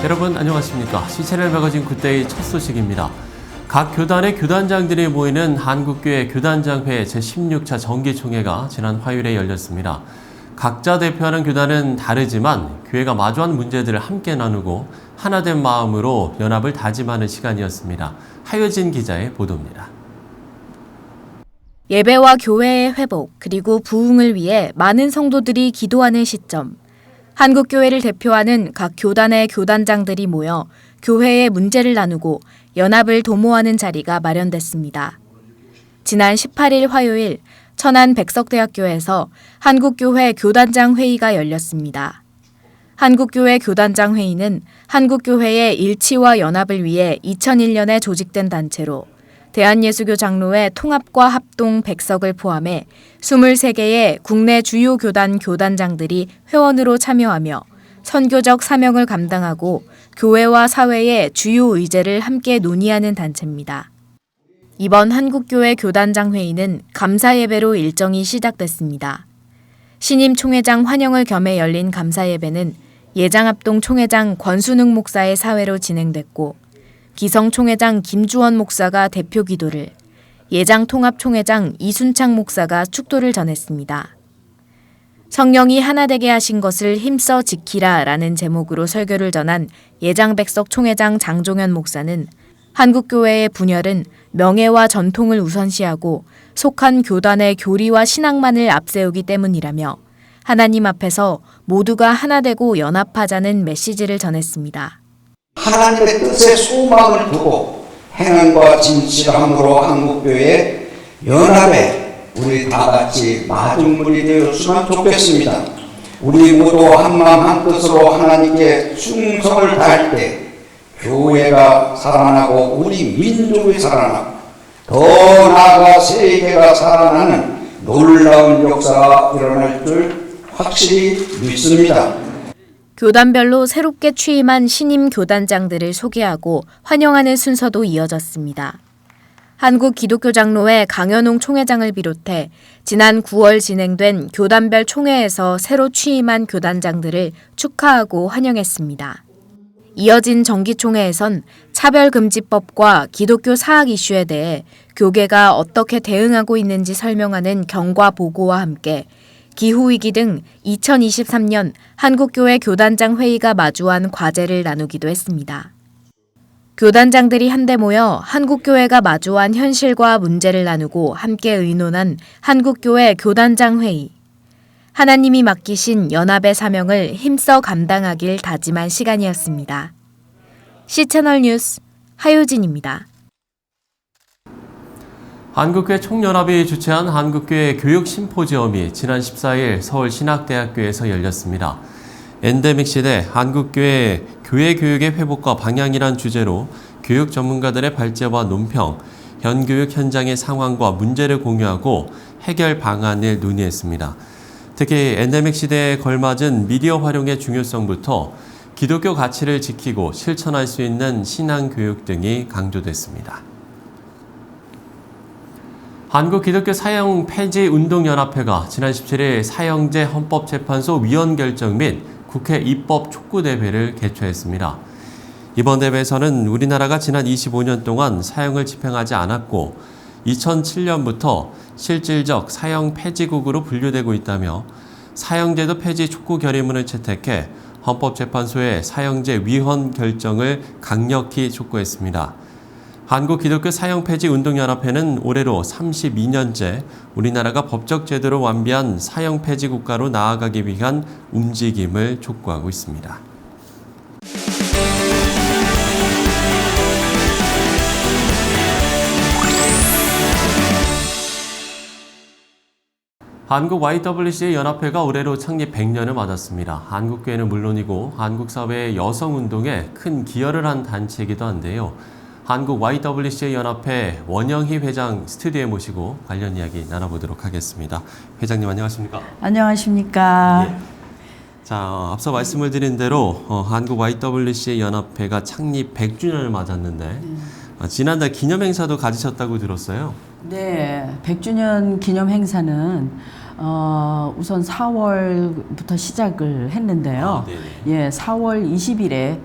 여러분 안녕하십니까. 시체를 매거진 굿데이 첫 소식입니다. 각 교단의 교단장들이 모이는 한국교회 교단장회 제16차 정기총회가 지난 화요일에 열렸습니다. 각자 대표하는 교단은 다르지만 교회가 마주한 문제들을 함께 나누고 하나된 마음으로 연합을 다짐하는 시간이었습니다. 하효진 기자의 보도입니다. 예배와 교회의 회복 그리고 부흥을 위해 많은 성도들이 기도하는 시점. 한국교회를 대표하는 각 교단의 교단장들이 모여 교회의 문제를 나누고 연합을 도모하는 자리가 마련됐습니다. 지난 18일 화요일 천안 백석대학교에서 한국교회 교단장 회의가 열렸습니다. 한국교회 교단장 회의는 한국교회의 일치와 연합을 위해 2001년에 조직된 단체로 대한예수교 장로회 통합과 합동 백석을 포함해 23개의 국내 주요 교단 교단장들이 회원으로 참여하며 선교적 사명을 감당하고 교회와 사회의 주요 의제를 함께 논의하는 단체입니다. 이번 한국교회 교단장 회의는 감사예배로 일정이 시작됐습니다. 신임 총회장 환영을 겸해 열린 감사예배는 예장합동 총회장 권순흥 목사의 사회로 진행됐고 기성 총회장 김주원 목사가 대표 기도를, 예장 통합 총회장 이순창 목사가 축도를 전했습니다. 성령이 하나 되게 하신 것을 힘써 지키라라는 제목으로 설교를 전한 예장 백석 총회장 장종현 목사는 한국교회의 분열은 명예와 전통을 우선시하고 속한 교단의 교리와 신앙만을 앞세우기 때문이라며 하나님 앞에서 모두가 하나 되고 연합하자는 메시지를 전했습니다. 하나님의 뜻에 소망을 두고 행함과 진실함으로 한국교회 연합에 우리 다 같이 마중물이 되었으면 좋겠습니다. 우리 모두 한마음 한뜻으로 하나님께 충성을 다할 때 교회가 살아나고 우리 민족이 살아나고 더 나아가 세계가 살아나는 놀라운 역사가 일어날 줄 확실히 믿습니다. 교단별로 새롭게 취임한 신임 교단장들을 소개하고 환영하는 순서도 이어졌습니다. 한국기독교장로회 강현웅 총회장을 비롯해 지난 9월 진행된 교단별 총회에서 새로 취임한 교단장들을 축하하고 환영했습니다. 이어진 정기총회에선 차별금지법과 기독교 사학 이슈에 대해 교계가 어떻게 대응하고 있는지 설명하는 경과 보고와 함께 기후위기 등 2023년 한국교회 교단장 회의가 마주한 과제를 나누기도 했습니다. 교단장들이 한데 모여 한국교회가 마주한 현실과 문제를 나누고 함께 의논한 한국교회 교단장 회의. 하나님이 맡기신 연합의 사명을 힘써 감당하길 다짐한 시간이었습니다. C채널 뉴스 하효진입니다. 한국교회 총연합이 주최한 한국교회 교육심포지엄이 지난 14일 서울신학대학교에서 열렸습니다. 엔데믹 시대 한국교회 교회 교육의 회복과 방향이란 주제로 교육 전문가들의 발제와 논평, 현교육 현장의 상황과 문제를 공유하고 해결 방안을 논의했습니다. 특히 엔데믹 시대에 걸맞은 미디어 활용의 중요성부터 기독교 가치를 지키고 실천할 수 있는 신앙교육 등이 강조됐습니다. 한국기독교사형폐지운동연합회가 지난 17일 사형제 헌법재판소 위원 결정 및 국회 입법 촉구대회를 개최했습니다. 이번 대회에서는 우리나라가 지난 25년 동안 사형을 집행하지 않았고 2007년부터 실질적 사형 폐지국으로 분류되고 있다며 사형제도 폐지 촉구 결의문을 채택해 헌법재판소의 사형제 위헌 결정을 강력히 촉구했습니다. 한국기독교사형폐지운동연합회는 올해로 32년째 우리나라가 법적 제도로 완비한 사형폐지 국가로 나아가기 위한 움직임을 촉구하고 있습니다. 한국 YWCA 연합회가 올해로 창립 100년을 맞았습니다. 한국교회는 물론이고 한국 사회의 여성운동에 큰 기여를 한 단체이기도 한데요. 한국 YWCA 연합회 원영희 회장 스튜디오에 모시고 관련 이야기 나눠보도록 하겠습니다. 회장님 안녕하십니까? 안녕하십니까? 예. 자, 앞서 말씀을 드린 대로 한국 YWCA 연합회가 창립 100주년을 맞았는데 지난달 기념행사도 가지셨다고 들었어요. 네, 100주년 기념 행사는 우선 4월부터 시작을 했는데요. 예, 4월 20일에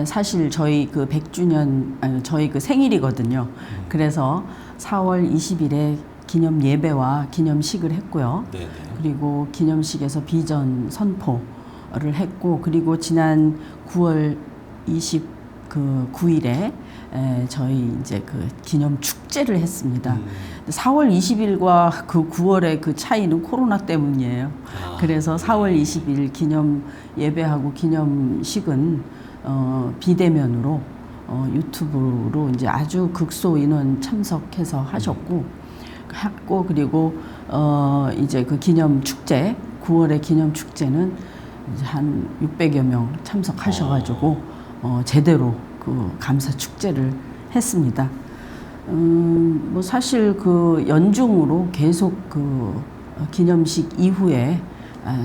사실 저희 그 100주년 저희 그 생일이거든요. 그래서 4월 20일에 기념 예배와 기념식을 했고요. 네네. 그리고 기념식에서 비전 선포를 했고, 그리고 지난 9월 29일에 저희 이제 그 기념 축제를 했습니다. 4월 20일과 그 9월의 그 차이는 코로나 때문이에요. 그래서 4월 20일 기념 예배하고 기념식은 비대면으로 유튜브로 이제 아주 극소 인원 참석해서 했고, 그리고 이제 그 기념 축제 9월의 기념 축제는 이제 한 600여 명 참석하셔가지고 제대로 그 감사 축제를 했습니다. 뭐 사실 그 연중으로 계속 그 기념식 이후에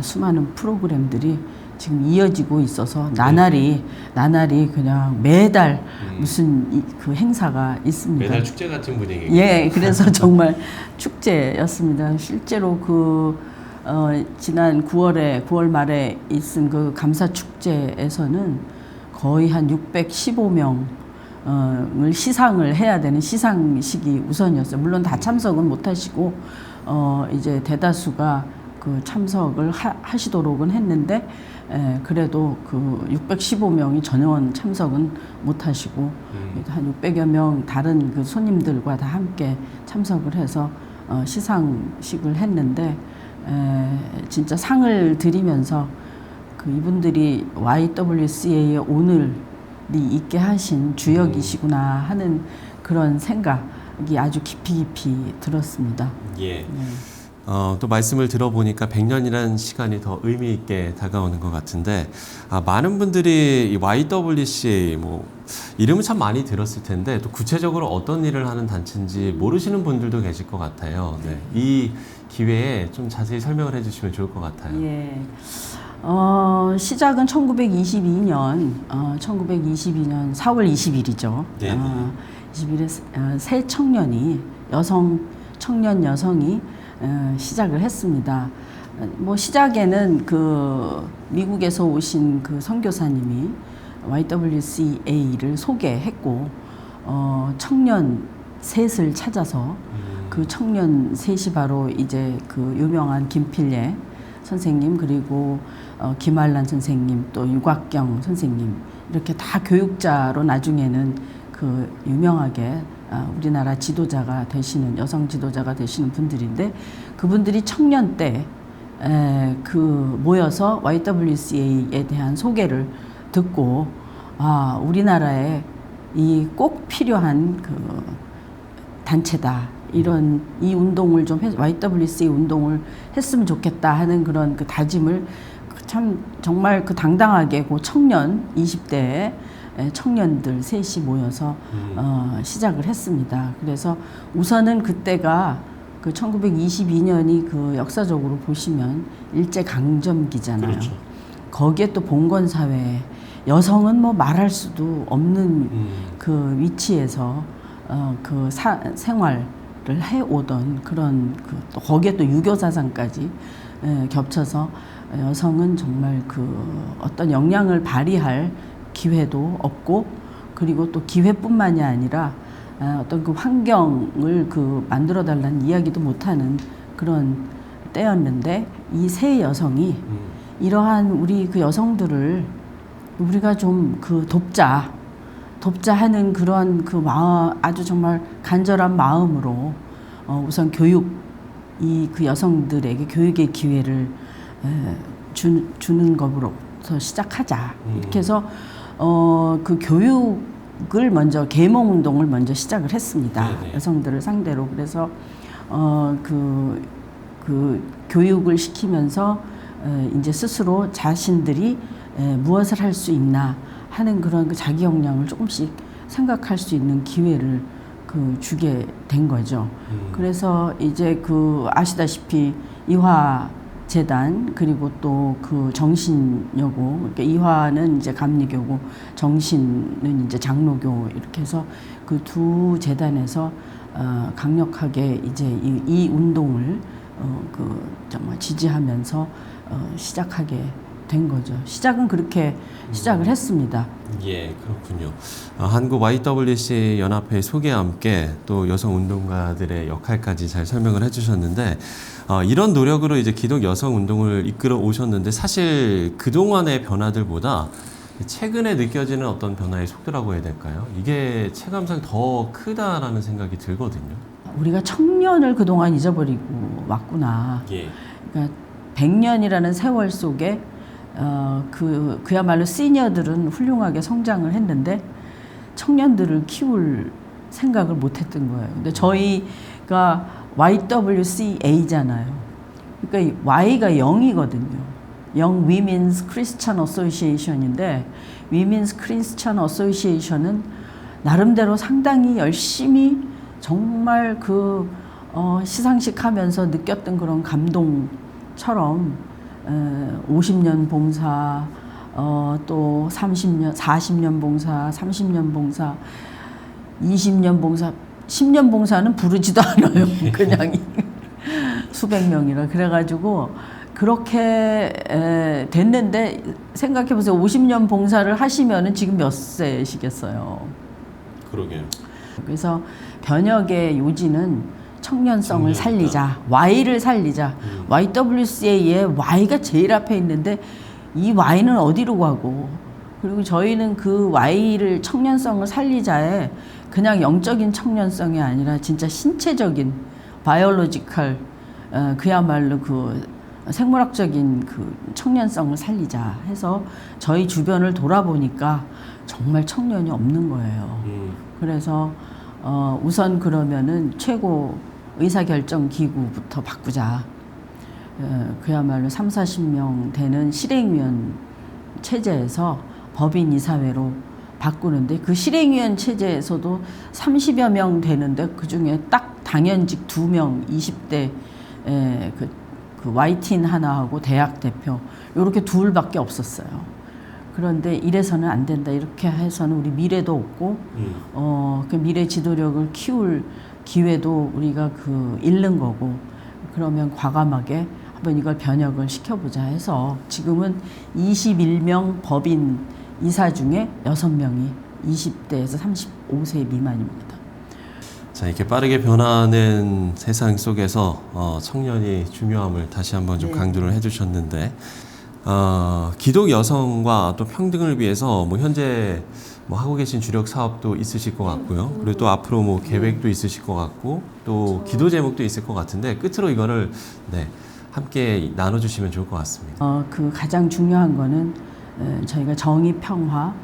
수많은 프로그램들이 지금 이어지고 있어서 나날이 그냥 매달 무슨 그 행사가 있습니다. 매달 축제 같은 분위기. 예, 그래서 정말 축제였습니다. 실제로 그 지난 9월 말에 있은 그 감사 축제에서는 거의 한 615명을 시상을 해야 되는 시상식이 우선이었어요. 물론 다 참석은 못 하시고 이제 대다수가 그 참석을 하시도록은 했는데, 그래도 그 615명이 전원 참석은 못 하시고 한 600여 명 다른 그 손님들과 다 함께 참석을 해서 시상식을 했는데, 진짜 상을 드리면서 그 이분들이 YWCA의 오늘이 있게 하신 주역이시구나 하는 그런 생각이 아주 깊이 들었습니다. 예. 또 말씀을 들어보니까 100년이라는 시간이 더 의미 있게 다가오는 것 같은데, 많은 분들이 이 YWCA 뭐 이름은 참 많이 들었을 텐데 또 구체적으로 어떤 일을 하는 단체인지 모르시는 분들도 계실 것 같아요. 네. 이 기회에 좀 자세히 설명을 해주시면 좋을 것 같아요. 예. 시작은 1922년 4월 20일이죠. 네. 20일에 새 청년이 청년 여성이 시작을 했습니다. 뭐 시작에는 그 미국에서 오신 그 선교사님이 YWCA를 소개했고, 청년 셋을 찾아서 그 청년 셋이 바로 이제 그 유명한 김필례 선생님, 그리고 김알란 선생님, 또 유곽경 선생님, 이렇게 다 교육자로 나중에는 그 유명하게 우리나라 지도자가 되시는, 여성 지도자가 되시는 분들인데, 그분들이 청년 때 그 모여서 YWCA에 대한 소개를 듣고, 우리나라에 이 꼭 필요한 그 단체다, 이런 이 운동을 좀 YWCA 운동을 했으면 좋겠다 하는 그런 그 다짐을 참 정말 그 당당하게 그 청년 20대에 청년들 셋이 모여서 시작을 했습니다. 그래서 우선은 그때가 그 1922년이 그 역사적으로 보시면 일제 강점기잖아요. 그렇죠. 거기에 또 봉건 사회, 여성은 뭐 말할 수도 없는 그 위치에서 그 생활을 해오던 그런 또 거기에 또 유교 사상까지 겹쳐서 여성은 정말 그 어떤 역량을 발휘할 기회도 없고, 그리고 또 기회뿐만이 아니라 어떤 그 환경을 그 만들어 달라는 이야기도 못하는 그런 때였는데, 이 세 여성이 이러한 우리 그 여성들을 우리가 좀 그 돕자 하는 그런 그 마음, 아주 정말 간절한 마음으로 우선 이 그 여성들에게 교육의 기회를 주는 것으로부터 시작하자. 이렇게 해서 그 교육을 먼저, 계몽 운동을 먼저 시작을 했습니다. 네네. 여성들을 상대로. 그래서 그 교육을 시키면서 이제 스스로 자신들이 무엇을 할 수 있나 하는 그런 그 자기 역량을 조금씩 생각할 수 있는 기회를 그 주게 된 거죠. 그래서 이제 그 아시다시피 이화재단, 그리고 또 그 정신여고, 그러니까 이화는 이제 감리교고 정신은 이제 장로교, 이렇게 해서 그 두 재단에서 강력하게 이제 이 운동을 그 정말 지지하면서 시작하게 된 거죠. 시작은 그렇게 시작을 했습니다. 예, 그렇군요. 한국 YWC 연합회 소개와 함께 또 여성 운동가들의 역할까지 잘 설명을 해주셨는데 이런 노력으로 이제 기독 여성 운동을 이끌어 오셨는데 사실 그동안의 변화들보다 최근에 느껴지는 어떤 변화의 속도라고 해야 될까요? 이게 체감상 더 크다라는 생각이 들거든요. 우리가 청년을 그동안 잊어버리고 왔구나. 예. 그러니까 100년이라는 세월 속에 그야말로 시니어들은 훌륭하게 성장을 했는데 청년들을 키울 생각을 못했던 거예요. 근데 저희가 YWCA잖아요. 그러니까 Y가 0이거든요. Young Women's Christian Association인데 Women's Christian Association은 나름대로 상당히 열심히 정말 시상식 하면서 느꼈던 그런 감동처럼 50년 봉사, 또 30년, 40년 봉사, 30년 봉사, 20년 봉사, 10년 봉사는 부르지도 않아요. 그냥 수백 명이라. 그래가지고 그렇게 됐는데 생각해보세요. 50년 봉사를 하시면은 지금 몇 세시겠어요? 그러게요. 그래서 변혁의 요지는 청년성을 살리자, Y를 살리자. YWCA에 Y가 제일 앞에 있는데 이 Y는 어디로 가고, 그리고 저희는 그 Y를 청년성을 살리자에 그냥 영적인 청년성이 아니라 진짜 신체적인 바이올로지컬, 그야말로 그 생물학적인 그 청년성을 살리자 해서 저희 주변을 돌아보니까 정말 청년이 없는 거예요. 그래서 우선 그러면은 최고 의사결정기구부터 바꾸자. 그야말로 30-40명 되는 실행위원 체제에서 법인 이사회로 바꾸는데, 그 실행위원 체제에서도 30여 명 되는데 그중에 딱 당연직 2명, 20대 그 YT인 하나하고 대학 대표 요렇게 둘밖에 없었어요. 그런데 이래서는 안 된다. 이렇게 해서는 우리 미래도 없고 그 미래 지도력을 키울 기회도 우리가 잃는 거고, 그러면 과감하게 한번 이걸 변혁을 시켜보자 해서 지금은 21명 법인 이사 중에 6명이 20대에서 35세 미만입니다. 자, 이렇게 빠르게 변하는 세상 속에서 청년이 중요함을 다시 한번 좀 강조를 해주셨는데, 기독 여성과 또 평등을 위해서 현재 하고 계신 주력 사업도 있으실 것 같고요. 그리고 또 앞으로 계획도 있으실 것 같고, 또 기도 제목도 있을 것 같은데 끝으로 이거를 함께 나눠주시면 좋을 것 같습니다. 그 가장 중요한 거는 저희가 정의, 평화,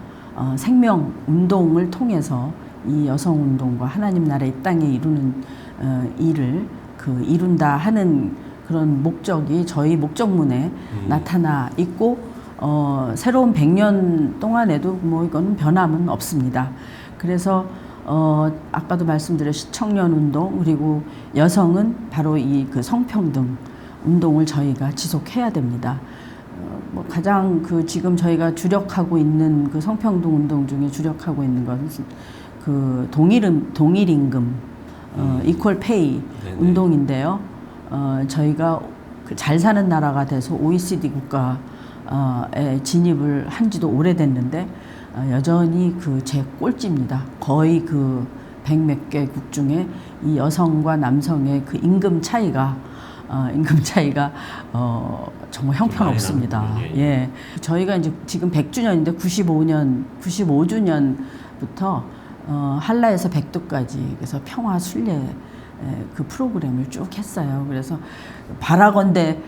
생명 운동을 통해서 이 여성 운동과 하나님 나라 이 땅에 이루는 일을 이룬다 하는 그런 목적이 저희 목적문에 나타나 있고, 새로운 100년 동안에도 이거는 변함은 없습니다. 그래서 아까도 말씀드렸듯이 청년 운동, 그리고 여성은 바로 이 성평등 운동을 저희가 지속해야 됩니다. 가장 지금 저희가 주력하고 있는 성평등 운동 중에 주력하고 있는 것은 동일 임금, 이퀄 페이 운동인데요. 저희가 잘 사는 나라가 돼서 OECD 국가에 진입을 한 지도 오래됐는데 여전히 제 꼴찌입니다. 거의 100몇 개국 중에 이 여성과 남성의 임금 차이가 정말 형편없습니다. 예. 저희가 이제 지금 100주년인데 95주년부터 한라에서 백두까지 그래서 평화 순례 프로그램을 쭉 했어요. 그래서 바라건대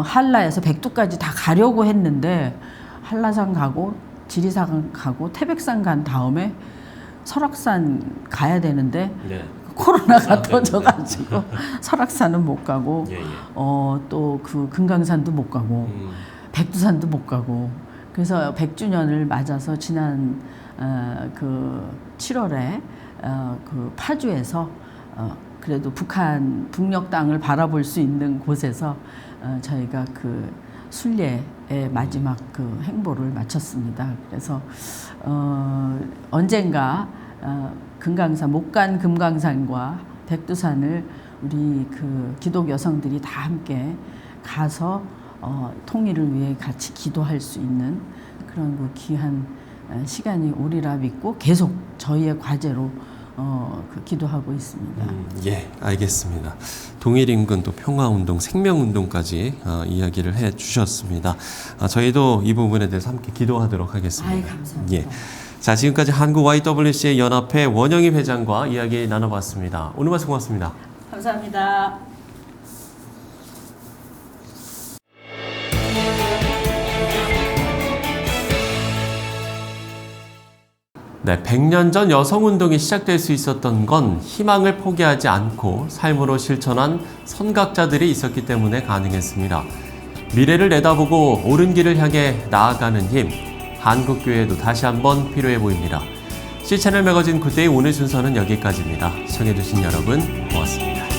한라에서 백두까지 다 가려고 했는데 한라산 가고 지리산 가고 태백산 간 다음에 설악산 가야 되는데 코로나가 터져가지고 설악산은 못 가고 또 금강산도 못 가고 백두산도 못 가고, 그래서 100주년을 맞아서 지난 7월에 파주에서 그래도 북녘 땅을 바라볼 수 있는 곳에서 저희가 순례의 마지막 행보를 마쳤습니다. 그래서 언젠가 금강산, 못 간 금강산과 백두산을 우리 기독 여성들이 다 함께 가서 통일을 위해 같이 기도할 수 있는 그런 그 귀한 시간이 오리라 믿고 계속 저희의 과제로 기도하고 있습니다. 예, 알겠습니다. 동일인근 또 평화운동, 생명운동까지 이야기를 해주셨습니다. 저희도 이 부분에 대해서 함께 기도하도록 하겠습니다. 감사합니다. 예. 자, 지금까지 한국 YWCA 연합회 원영희 회장과 이야기 나눠봤습니다. 오늘 말씀 고맙습니다. 감사합니다. 네, 100년 전 여성운동이 시작될 수 있었던 건 희망을 포기하지 않고 삶으로 실천한 선각자들이 있었기 때문에 가능했습니다. 미래를 내다보고 옳은 길을 향해 나아가는 힘, 한국교회에도 다시 한번 필요해 보입니다. C채널 매거진 굿데이 오늘 순서는 여기까지입니다. 시청해주신 여러분 고맙습니다.